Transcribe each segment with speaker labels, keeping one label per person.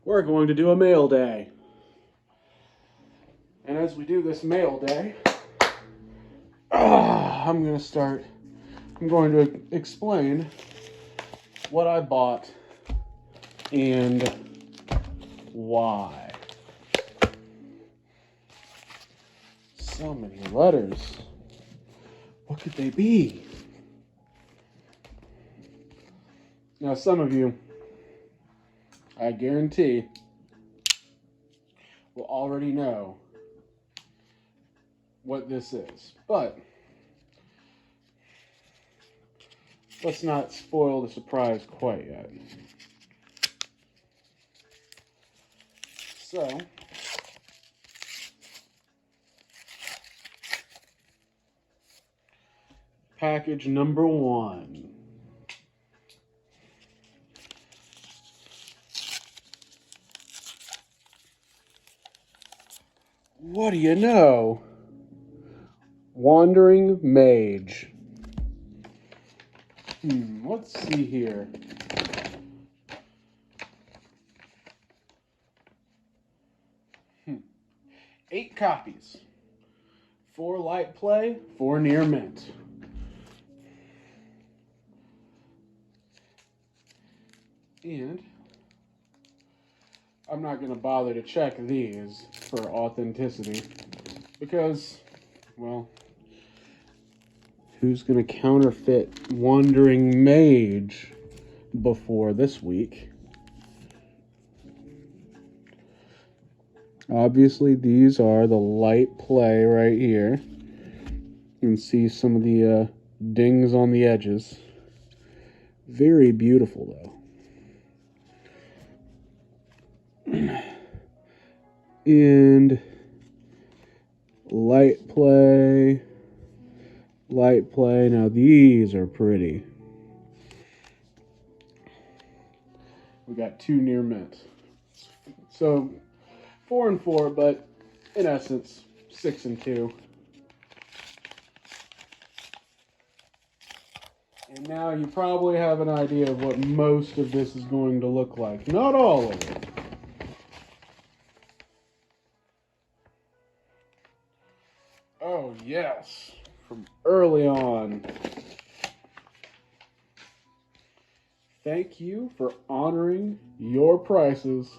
Speaker 1: we're going to do a mail day. And as we do this mail day, I'm going to explain what I bought and why. So many letters. What could they be? Now, some of you, I guarantee, will already know what this is. But let's not spoil the surprise quite yet. So, package number 1. What do you know? Wandering Mage. Let's see here. Eight copies. 4 light play, 4 near mint. And I'm not going to bother to check these for authenticity because, well, who's going to counterfeit Wandering Mage before this week? Obviously, these are the light play right here. You can see some of the dings on the edges. Very beautiful, though. And light play. Now these are pretty. We got 2 near mint. So 4 and 4, but in essence 6 and 2. And now you probably have an idea of what most of this is going to look like. Not all of it. Oh, yes. From early on. Thank you for honoring your prices.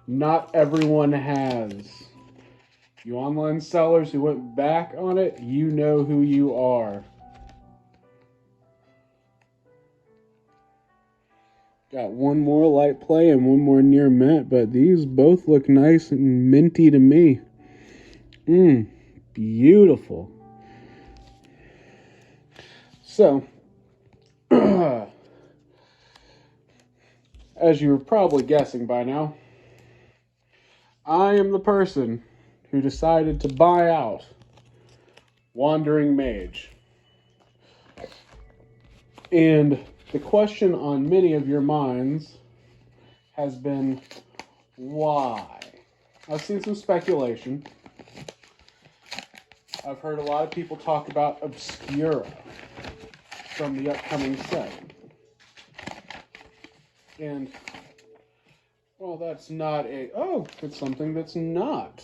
Speaker 1: Not everyone has. You online sellers who went back on it, you know who you are. Got 1 more light play and 1 more near mint, but these both look nice and minty to me. Beautiful. So, as you're probably guessing by now, I am the person who decided to buy out Wandering Mage. And the question on many of your minds has been, why? I've seen some speculation. I've heard a lot of people talk about Obscura from the upcoming set. And, well, that's not a... Oh, it's something that's not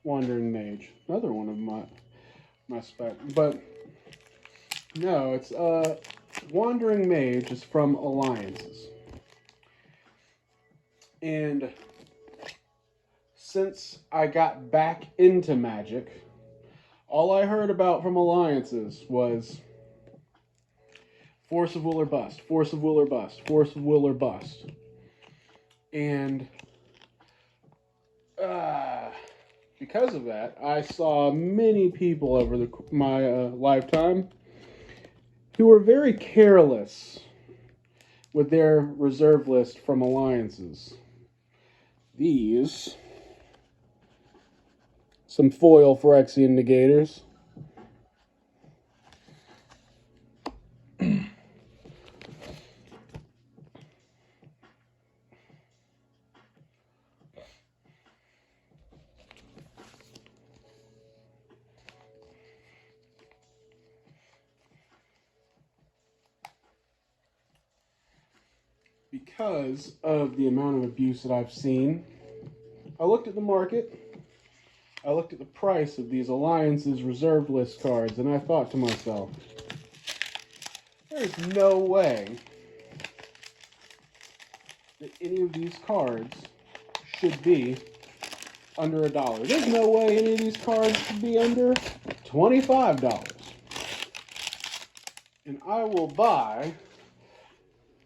Speaker 1: Wandering Mage. Another one of my spec. But, no, it's... Wandering Mage is from Alliances. And since I got back into Magic, all I heard about from Alliances was Force of Will or Bust, Force of Will or Bust, Force of Will or Bust. And because of that, I saw many people over my lifetime who were very careless with their reserve list from Alliances. These, some foil Phyrexian Negators. because of the amount of abuse that I've seen, I looked at the market, I looked at the price of these Alliances reserved list cards, and I thought to myself, there's no way that any of these cards should be under $1. There's no way any of these cards should be under $25. And I will buy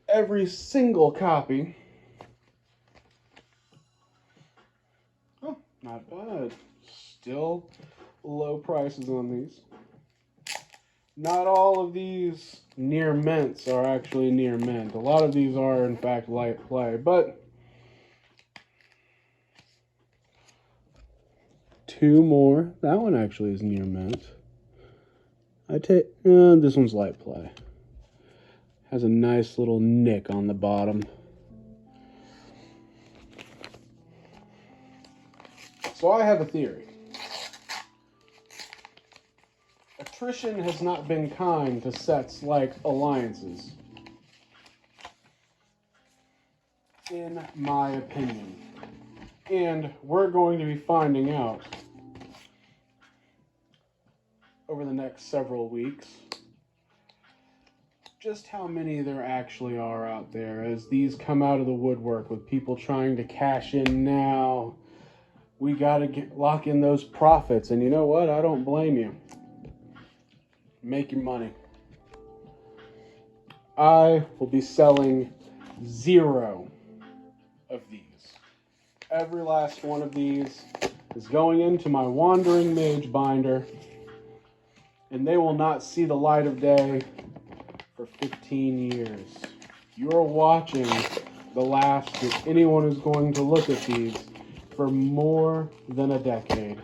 Speaker 1: every single copy. Oh, not bad. Still low prices on these. Not all of these near mints are actually near mint. A lot of these are, in fact, light play. But two more. That one actually is near mint. I take this one's light play. Has a nice little nick on the bottom. So I have a theory. Attrition has not been kind to sets like Alliances, in my opinion. And we're going to be finding out over the next several weeks just how many there actually are out there as these come out of the woodwork with people trying to cash in now. We gotta lock in those profits, and you know what? I don't blame you. Make your money. I will be selling 0 of these. Every last one of these is going into my Wandering Mage binder, and they will not see the light of day for 15 years. You're watching the last that anyone is going to look at these for more than a decade.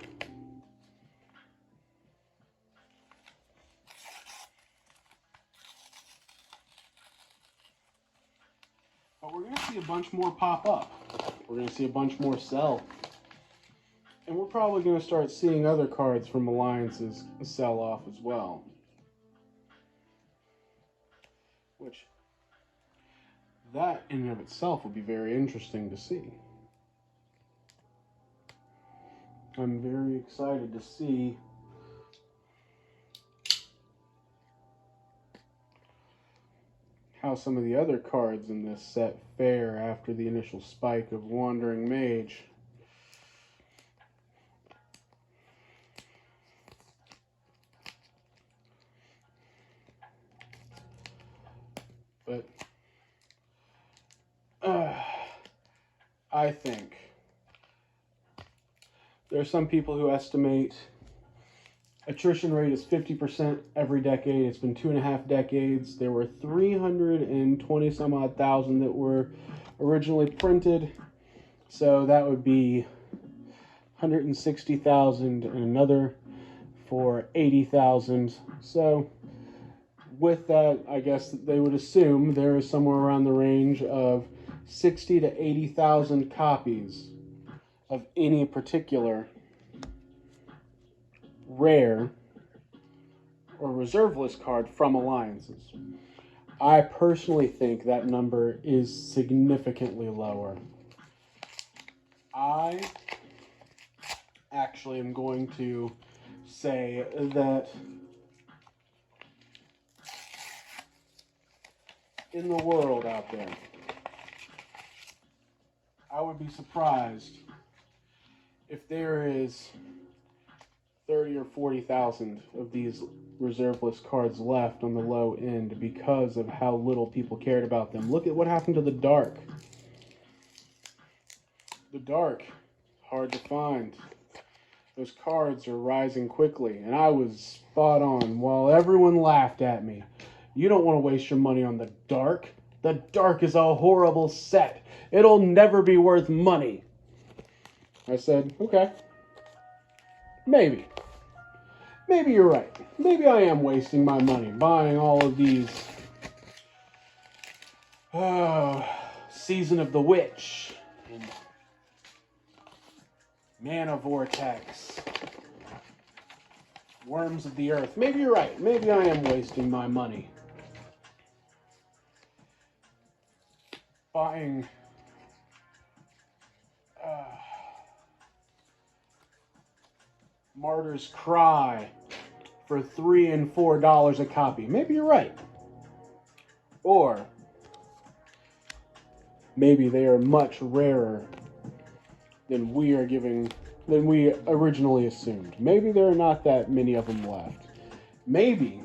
Speaker 1: But we're going to see a bunch more pop up. We're going to see a bunch more sell. And we're probably going to start seeing other cards from Alliances sell off as well. Which, that in and of itself would be very interesting to see. I'm very excited to see how some of the other cards in this set fare after the initial spike of Wandering Mage. But I think there are some people who estimate attrition rate is 50% every decade. It's been 2.5 decades. There were 320 some odd thousand that were originally printed. So that would be 160,000 and another for 80,000. So with that, I guess they would assume there is somewhere around the range of 60 to 80,000 copies of any particular rare or reserve list card from Alliances. I personally think that number is significantly lower. I actually am going to say that in the world out there, I would be surprised if there is 30 or 40,000 of these reserve list cards left on the low end because of how little people cared about them. Look at what happened to the Dark. The Dark, hard to find. Those cards are rising quickly, and I was spot on. While everyone laughed at me, you don't want to waste your money on the Dark. The Dark is a horrible set. It'll never be worth money. I said, okay, maybe. Maybe you're right. Maybe I am wasting my money buying all of these. Season of the Witch. And Mana Vortex. Worms of the Earth. Maybe you're right. Maybe I am wasting my money. buying Martyr's Cry for $3 and $4 a copy. Maybe you're right. Or maybe they are much rarer than we originally assumed. Maybe there are not that many of them left. Maybe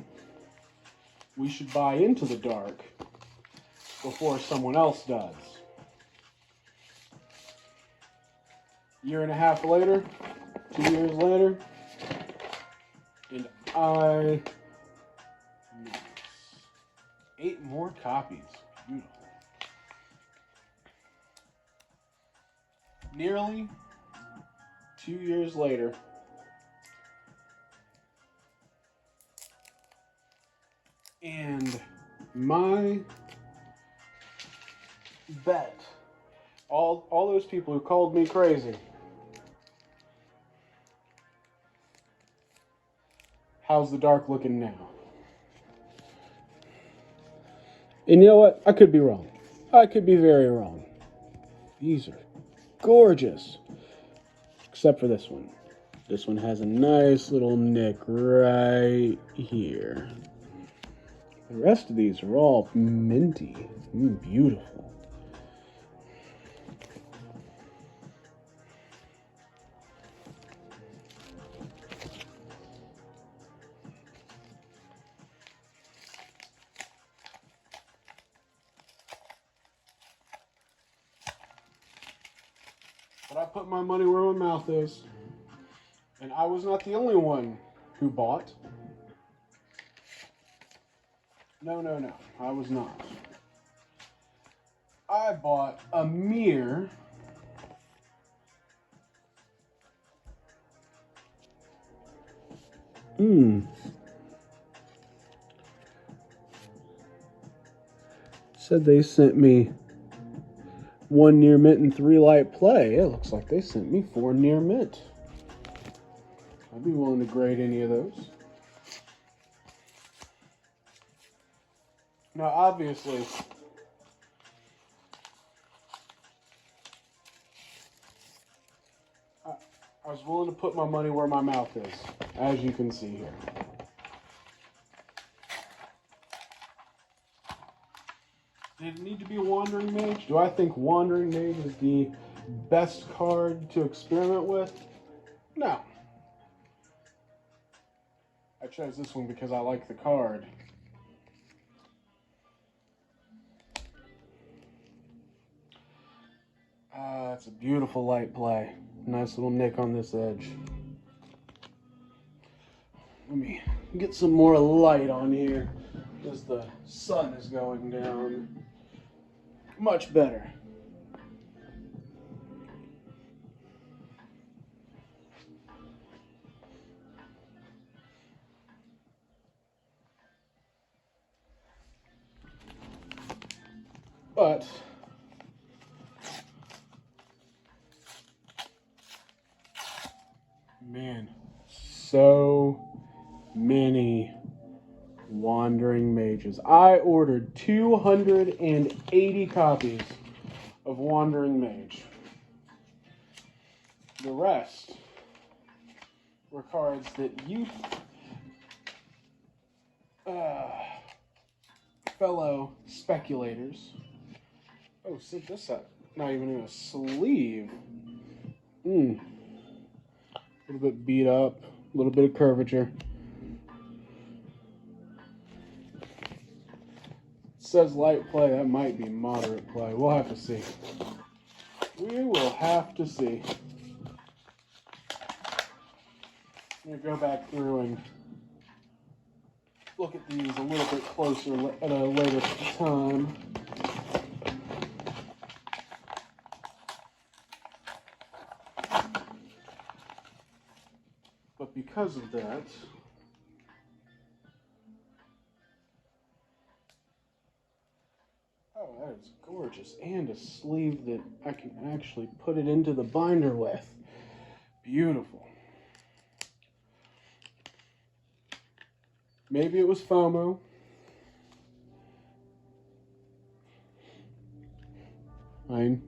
Speaker 1: we should buy into the dark before someone else does. Year and a half later, 2 years later, and I miss 8 more copies. Beautiful. Nearly 2 years later, and my bet, all those people who called me crazy, how's the dark looking now? And you know what? I could be wrong. I could be very wrong. These are gorgeous. Except for this one. This one has a nice little nick right here. The rest of these are all minty. Beautiful. But I put my money where my mouth is. And I was not the only one who bought. No, I was not. I bought a mere said they sent me 1 near mint and 3 light play. It looks like they sent me 4 near mint. I'd be willing to grade any of those. Now, obviously, I was willing to put my money where my mouth is, as you can see here. Did it need to be a Wandering Mage? Do I think Wandering Mage is the best card to experiment with? No. I chose this one because I like the card. It's a beautiful light play. Nice little nick on this edge. Let me get some more light on here as the sun is going down. Much better. But man, so many Wandering Mages. I ordered 280 copies of Wandering Mage. The rest were cards that you fellow speculators. Oh, sit this up. Not even in a sleeve. A little bit beat up, a little bit of curvature. It says light play, that might be moderate play. We'll have to see. We will have to see. I'm going to go back through and look at these a little bit closer at a later time. But because of that, oh, that is gorgeous. And a sleeve that I can actually put it into the binder with. Beautiful. Maybe it was FOMO. I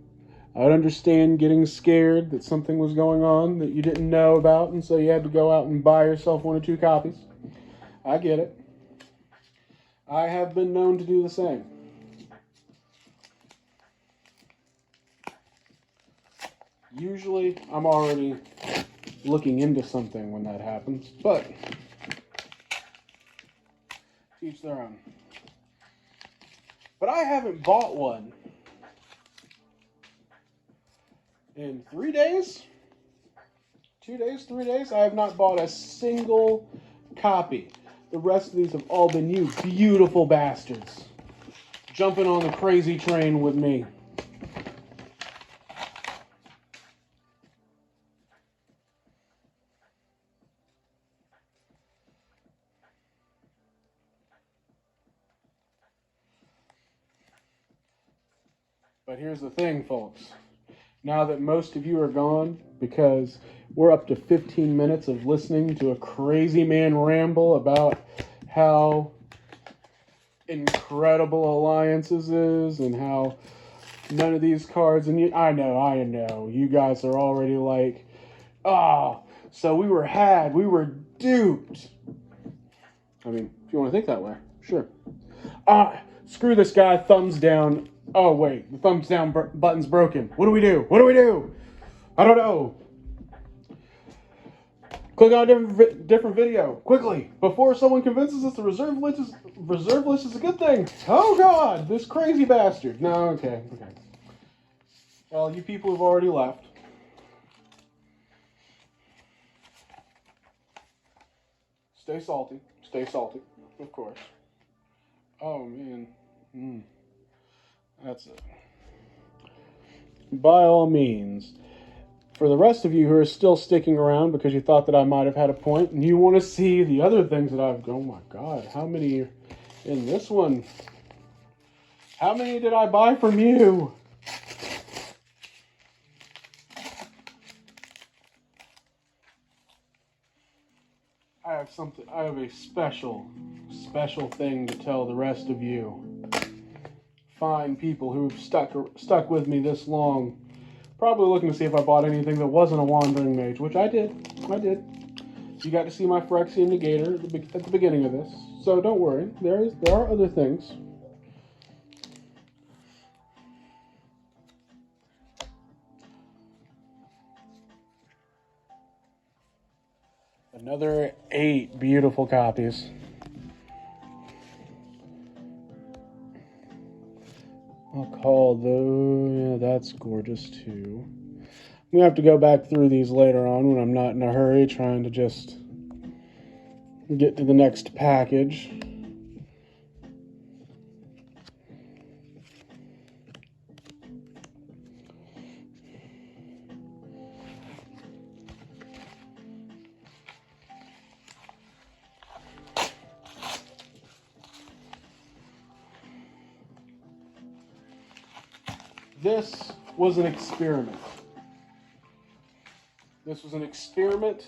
Speaker 1: would understand getting scared that something was going on that you didn't know about, and so you had to go out and buy yourself 1 or 2 copies. I get it. I have been known to do the same. Usually, I'm already looking into something when that happens, but each their own. But I haven't bought one in 3 days. 2 days, 3 days. I have not bought a single copy. The rest of these have all been you beautiful bastards jumping on the crazy train with me. But here's the thing, folks. Now that most of you are gone, because we're up to 15 minutes of listening to a crazy man ramble about how incredible Alliances is and how none of these cards, and I know, you guys are already like, oh, so we were duped. I mean, if you want to think that way, sure. Screw this guy, thumbs down. Oh, wait, the thumbs down button's broken. What do we do? What do we do? I don't know. Click on a different video, quickly, before someone convinces us the reserve list is a good thing. Oh, God, this crazy bastard. No, okay. Well, you people have already left. Stay salty, of course. Oh, man. That's it. By all means, for the rest of you who are still sticking around because you thought that I might have had a point and you want to see the other things that I've done, oh my God, how many in this one? How many did I buy from you? I have a special thing to tell the rest of you. Fine people who've stuck with me this long, probably looking to see if I bought anything that wasn't a Wandering Mage, which I did. You got to see my Phyrexian Negator at the beginning of this, so don't worry. There are other things. Another 8 beautiful copies. I'll call those. Yeah, that's gorgeous too. We have to go back through these later on when I'm not in a hurry, trying to just get to the next package. This was an experiment. This was an experiment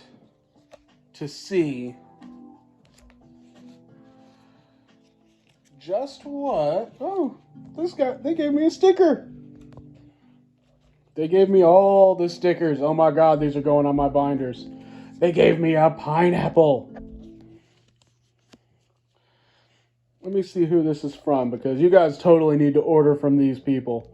Speaker 1: to see just what... Oh, they gave me a sticker. They gave me all the stickers. Oh my God, these are going on my binders. They gave me a pineapple. Let me see who this is from, because you guys totally need to order from these people.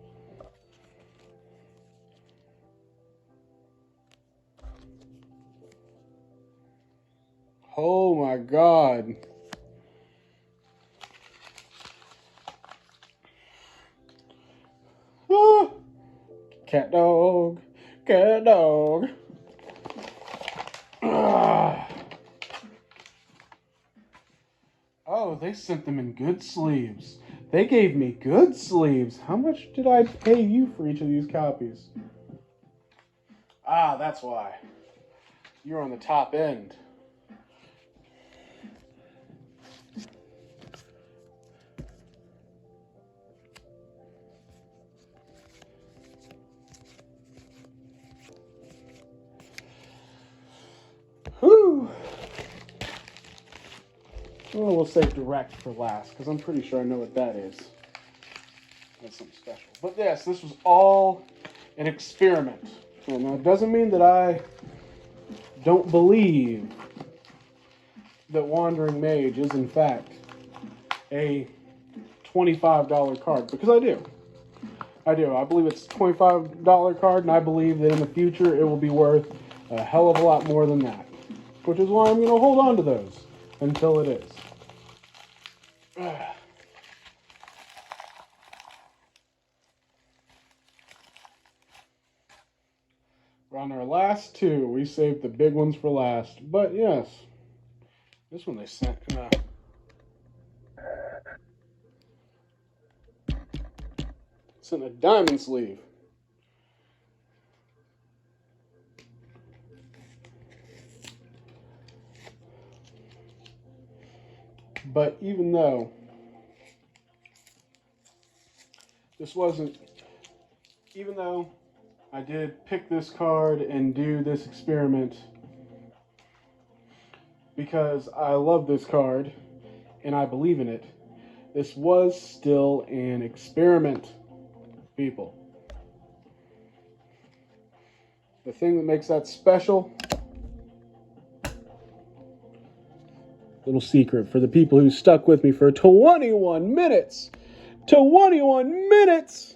Speaker 1: Oh my God. Ah. Cat dog. Ah. Oh, they sent them in good sleeves. They gave me good sleeves. How much did I pay you for each of these copies? Ah, that's why. You're on the top end. Whew. Well, we'll save direct for last, because I'm pretty sure I know what that is. A with something special. But yes, this was all an experiment. And that doesn't mean that I don't believe that Wandering Mage is in fact a $25 card, because I do. I do. I believe it's a $25 card, and I believe that in the future it will be worth a hell of a lot more than that. Which is why I'm going to hold on to those until it is. We're on our last two. We saved the big ones for last. But yes, this one they sent in a... It's in a diamond sleeve. But even though this wasn't, even though I did pick this card and do this experiment because I love this card and I believe in it, this was still an experiment, people. The thing that makes that special, little secret for the people who stuck with me for 21 minutes. 21 minutes!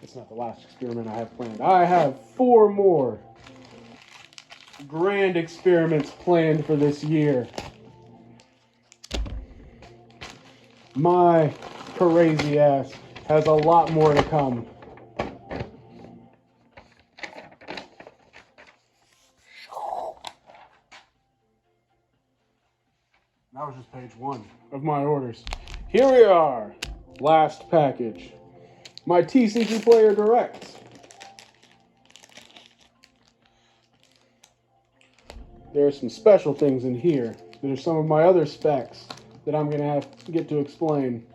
Speaker 1: It's not the last experiment I have planned. I have 4 more grand experiments planned for this year. My crazy ass has a lot more to come. That was just page 1 of my orders. Here we are. Last package. My TCG Player Direct. There are some special things in here. There's some of my other specs that I'm going to have to get to explain.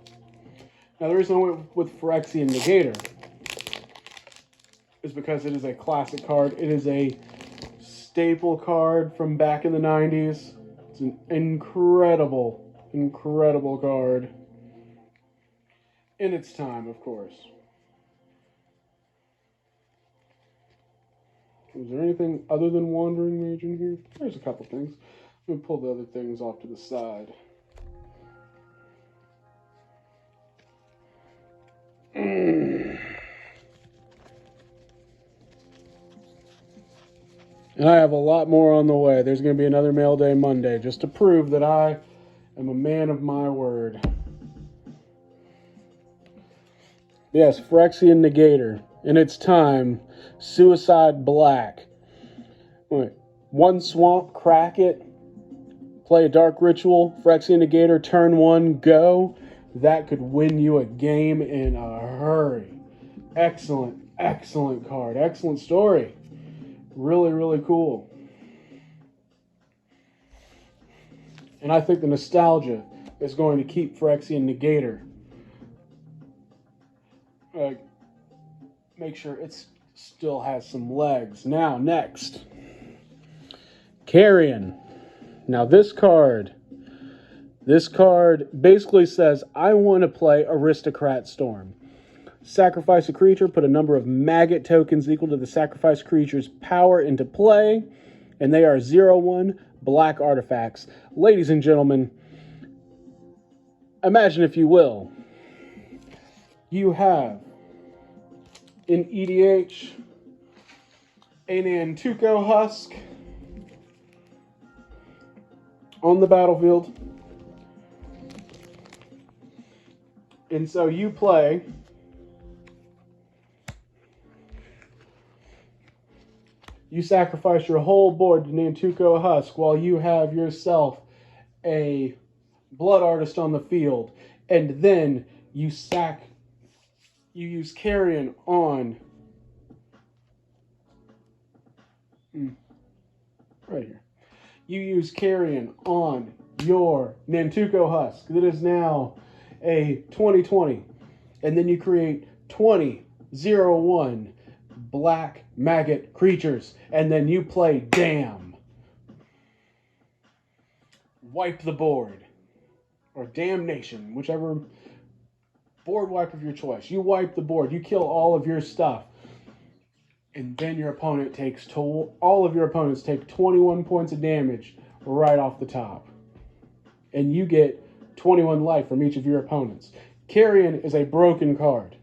Speaker 1: Now, the reason I went with Phyrexian Negator is because it is a classic card. It is a staple card from back in the 90s. It's an incredible, incredible card. In its time, of course. Is there anything other than Wandering Mage in here? There's a couple things. Let me pull the other things off to the side. And I have a lot more on the way. There's going to be another Mail Day Monday just to prove that I am a man of my word. Yes, Phyrexian Negator. In its time, Suicide Black. Wait, 1 swamp, crack it. Play a Dark Ritual. Phyrexian Negator, turn 1, go. That could win you a game in a hurry. Excellent, excellent card. Excellent story. Really, really cool. And I think the nostalgia is going to keep Phyrexian Negator. Make sure it still has some legs. Now, next. Carrion. Now, this card basically says, I want to play Aristocrat Storm. Sacrifice a creature, put a number of maggot tokens equal to the sacrificed creature's power into play, and they are 0/1 black artifacts. Ladies and gentlemen, imagine, if you will, you have in EDH a Nantuko Husk on the battlefield. And so you play you sacrifice your whole board to Nantuko Husk while you have yourself a Blood Artist on the field, and then you use Carrion on right here. You use Carrion on your Nantuko Husk that is now a 20/20, and then you create 20/0/1 black maggot creatures, and then you play Damn. Wipe the board. or Damnation, whichever board wipe of your choice. You wipe the board, you kill all of your stuff, and then your opponent takes all of your opponents take 21 points of damage right off the top, and you get 21 life from each of your opponents. Carrion is a broken card.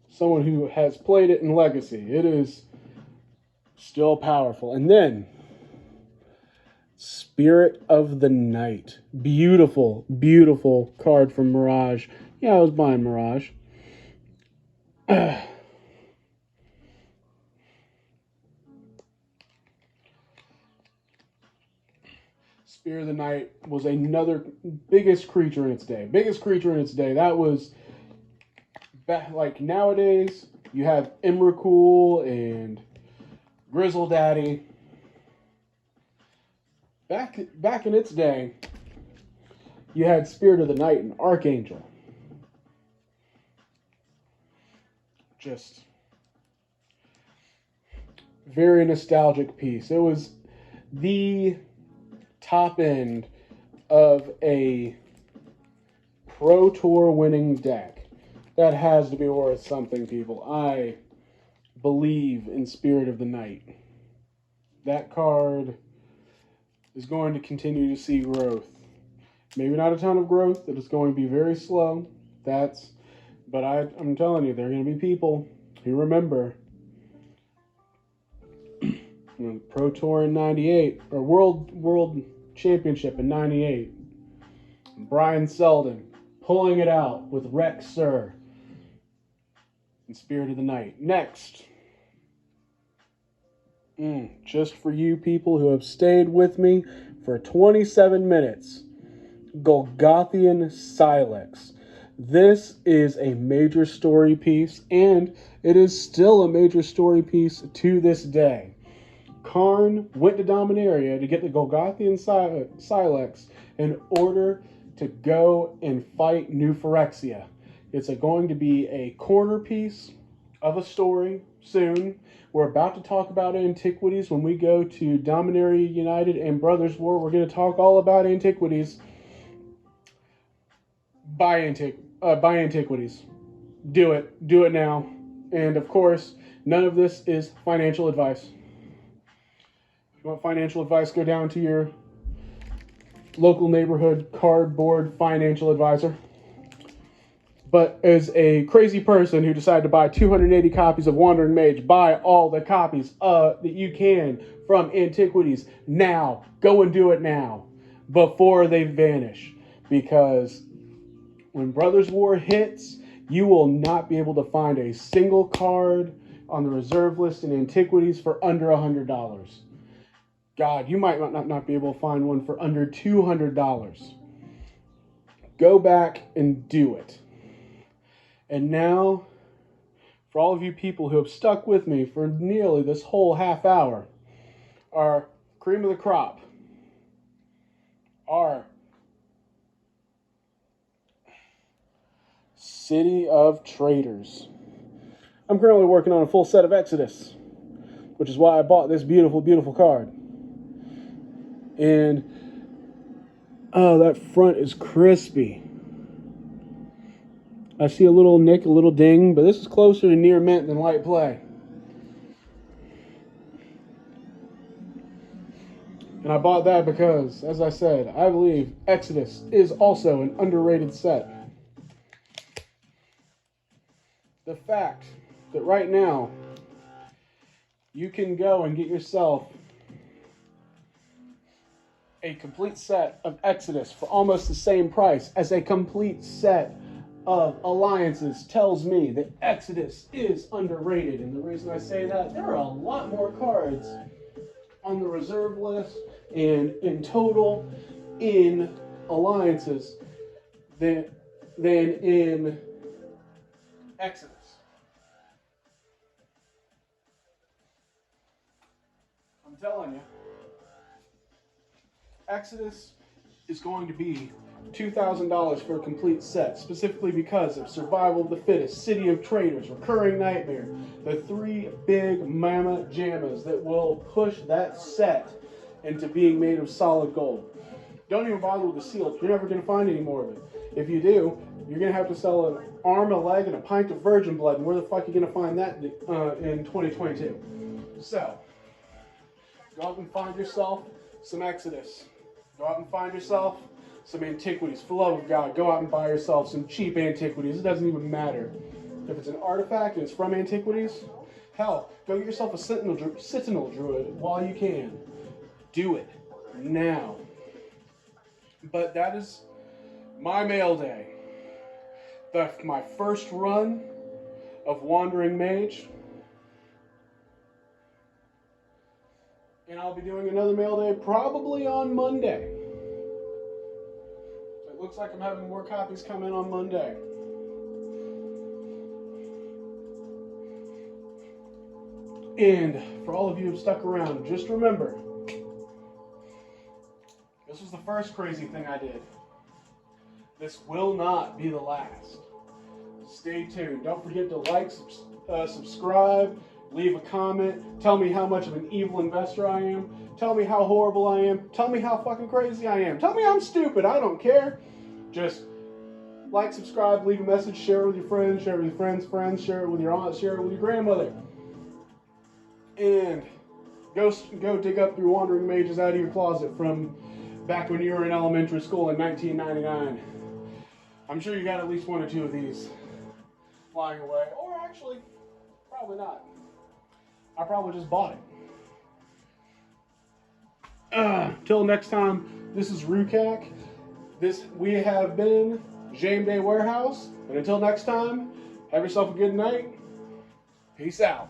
Speaker 1: Someone who has played it in Legacy, it is still powerful. And then Spirit of the Night. Beautiful, beautiful card from Mirage. Yeah, I was buying Mirage. Spirit of the Night was another biggest creature in its day. Biggest creature in its day. That was, like nowadays, you have Emrakul and Grizzle Daddy. Back in its day, you had Spirit of the Night and Archangel. Just very nostalgic piece. It was the top end of a Pro Tour winning deck. That has to be worth something, people. I believe in Spirit of the Night. That card is going to continue to see growth. Maybe not a ton of growth. That is going to be very slow. But I'm telling you, there are going to be people who remember Pro Tour in '98 or World Championship in '98. Brian Selden pulling it out with Rex Sir and Spirit of the Night. Next. Just for you people who have stayed with me for 27 minutes. Golgothian Silex. This is a major story piece, and it is still a major story piece to this day. Karn went to Dominaria to get the Golgothian Silex in order to go and fight New Phyrexia. It's going to be a corner piece of a story soon. We're about to talk about antiquities when we go to Dominaria United and Brothers War. We're going to talk all about antiquities. Buy antiquities. Do it. Do it now. And of course, none of this is financial advice. If you want financial advice, go down to your local neighborhood cardboard financial advisor. But as a crazy person who decided to buy 280 copies of Wandering Mage, buy all the copies that you can from Antiquities now. Go and do it now before they vanish. Because when Brothers War hits, you will not be able to find a single card on the reserve list in Antiquities for under $100. God, you might not be able to find one for under $200. Go back and do it. And now, for all of you people who have stuck with me for nearly this whole half hour, our cream of the crop, our City of Traders. I'm currently working on a full set of Exodus, which is why I bought this beautiful, beautiful card. And, oh, that front is crispy. I see a little nick, a little ding, but this is closer to near mint than light play. And I bought that because, as I said, I believe Exodus is also an underrated set. The fact that right now you can go and get yourself a complete set of Exodus for almost the same price as a complete set of Alliances tells me that Exodus is underrated. And the reason I say that, there are a lot more cards on the reserve list and in total in Alliances than in Exodus. I'm telling you, Exodus is going to be $2,000 for a complete set, specifically because of Survival of the Fittest, City of Traders, Recurring Nightmare, the three big mammoth jammas that will push that set into being made of solid gold. Don't even bother with the seal. You're never going to find any more of it. If you do, you're going to have to sell an arm, a leg, and a pint of virgin blood. And where the fuck are you going to find that in 2022? So, go out and find yourself some Exodus. Go out and find yourself some antiquities. For the love of God, go out and buy yourself some cheap antiquities. It doesn't even matter. If it's an artifact and it's from antiquities, hell, go get yourself a Sentinel Druid while you can. Do it. Now. But that is my mail day. My first run of Wandering Mage. And I'll be doing another mail day probably on Monday. So it looks like I'm having more copies come in on Monday. And for all of you who've stuck around, just remember, this was the first crazy thing I did. This will not be the last. Stay tuned. Don't forget to like, subscribe, leave a comment. Tell me how much of an evil investor I am. Tell me how horrible I am. Tell me how fucking crazy I am. Tell me I'm stupid. I don't care. Just like, subscribe, leave a message, share it with your friends, share it with your friends, share it with your aunt, share it with your grandmother. And go dig up your Wandering Mages out of your closet from back when you were in elementary school in 1999. I'm sure you got at least one or two of these lying away. Or actually, probably not. I probably just bought it. Till next time, this is Rukak. We have been Jayemdae Warehouse. And until next time, have yourself a good night. Peace out.